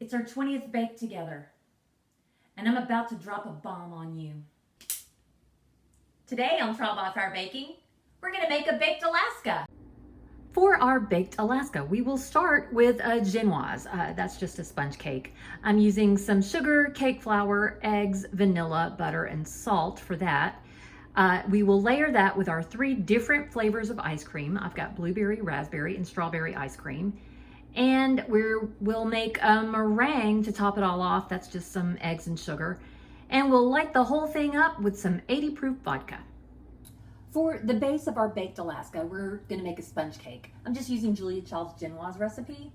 It's our 20th bake together, and I'm about to drop a bomb on you. Today on Trial by Fire Baking, we're going to make a baked Alaska. For our baked Alaska, we will start with a Genoise. That's just a sponge cake. I'm using some sugar, cake flour, eggs, vanilla, butter, and salt for that. We will layer that with our 3 different flavors of ice cream. I've got blueberry, raspberry, and strawberry ice cream. And we'll make a meringue to top it all off. That's just some eggs and sugar. And we'll light the whole thing up with some 80 proof vodka. For the base of our baked Alaska, we're gonna make a sponge cake. I'm just using Julia Child's Genoise recipe.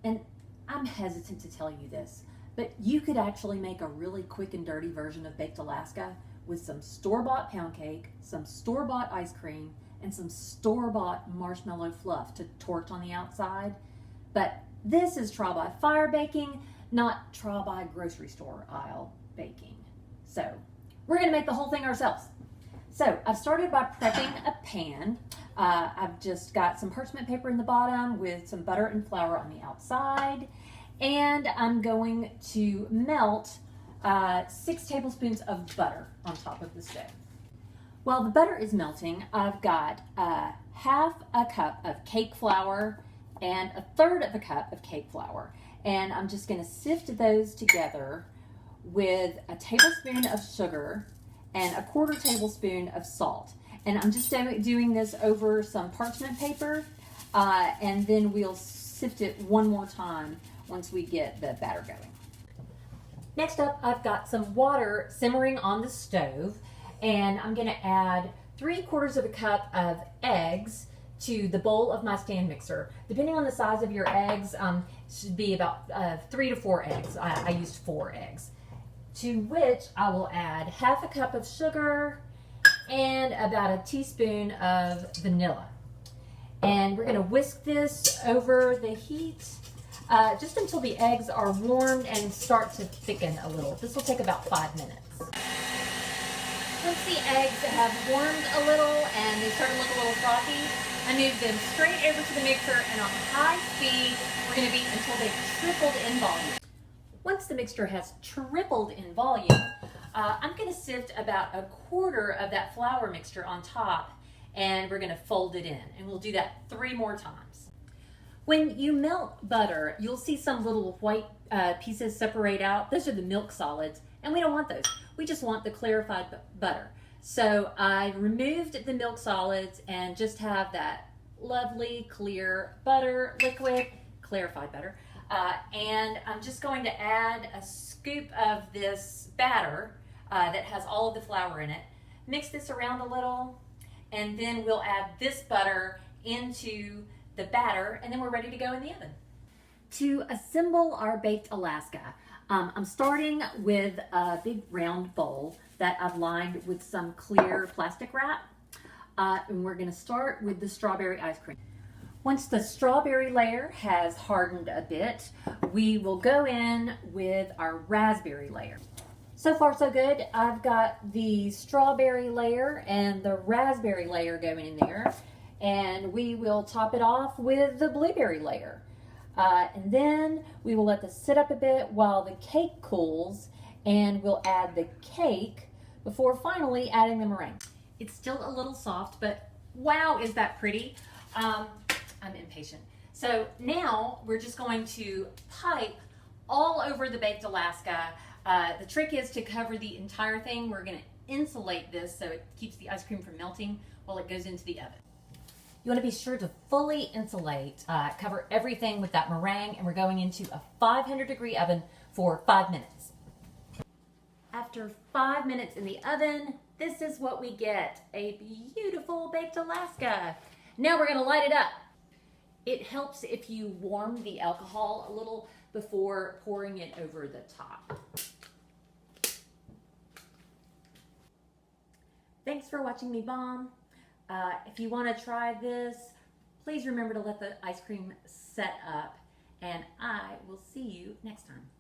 And I'm hesitant to tell you this, but you could actually make a really quick and dirty version of baked Alaska with some store-bought pound cake, some store-bought ice cream, and some store-bought marshmallow fluff to torch on the outside. But this is trial by fire baking, not trial by grocery store aisle baking. So we're gonna make the whole thing ourselves. So I've started by prepping a pan. I've just got some parchment paper in the bottom with some butter and flour on the outside. And I'm going to melt 6 tablespoons of butter on top of the stove. While the butter is melting, I've got half a cup of cake flour and 1/3 of a cup of cake flour. And I'm just gonna sift those together with a tablespoon of sugar and 1/4 tablespoon of salt. And I'm just doing this over some parchment paper, and then we'll sift it one more time once we get the batter going. Next up, I've got some water simmering on the stove, and I'm gonna add 3/4 of a cup of eggs to the bowl of my stand mixer. Depending on the size of your eggs, should be about 3 to 4 eggs. I used 4 eggs. To which I will add half a cup of sugar and about a teaspoon of vanilla. And we're gonna whisk this over the heat just until the eggs are warmed and start to thicken a little. This will take about 5 minutes. Once the eggs have warmed a little and they start to look a little frothy, I move them straight over to the mixer, and on high speed, we're gonna beat until they've tripled in volume. Once the mixture has tripled in volume, I'm gonna sift about 1/4 of that flour mixture on top, and we're gonna fold it in. And we'll do that 3 more times. When you melt butter, you'll see some little white pieces separate out. Those are the milk solids, and we don't want those. We just want the clarified butter. So I removed the milk solids and just have that lovely clear butter, liquid, clarified butter. And I'm just going to add a scoop of this batter that has all of the flour in it. Mix this around a little, and then we'll add this butter into the batter, and then we're ready to go in the oven. To assemble our baked Alaska, I'm starting with a big round bowl that I've lined with some clear plastic wrap. And we're gonna start with the strawberry ice cream. Once the strawberry layer has hardened a bit, we will go in with our raspberry layer. So far so good. I've got the strawberry layer and the raspberry layer going in there, and we will top it off with the blueberry layer. And then we will let this sit up a bit while the cake cools, and we'll add the cake before finally adding the meringue. It's still a little soft, but wow, is that pretty. I'm impatient. So now we're just going to pipe all over the baked Alaska. The trick is to cover the entire thing. We're gonna insulate this so it keeps the ice cream from melting while it goes into the oven. You wanna be sure to fully insulate, cover everything with that meringue, and we're going into a 500-degree oven for 5 minutes. After 5 minutes in the oven, this is what we get, a beautiful baked Alaska. Now we're gonna light it up. It helps if you warm the alcohol a little before pouring it over the top. Thanks for watching me bomb. If you want to try this, please remember to let the ice cream set up, and I will see you next time.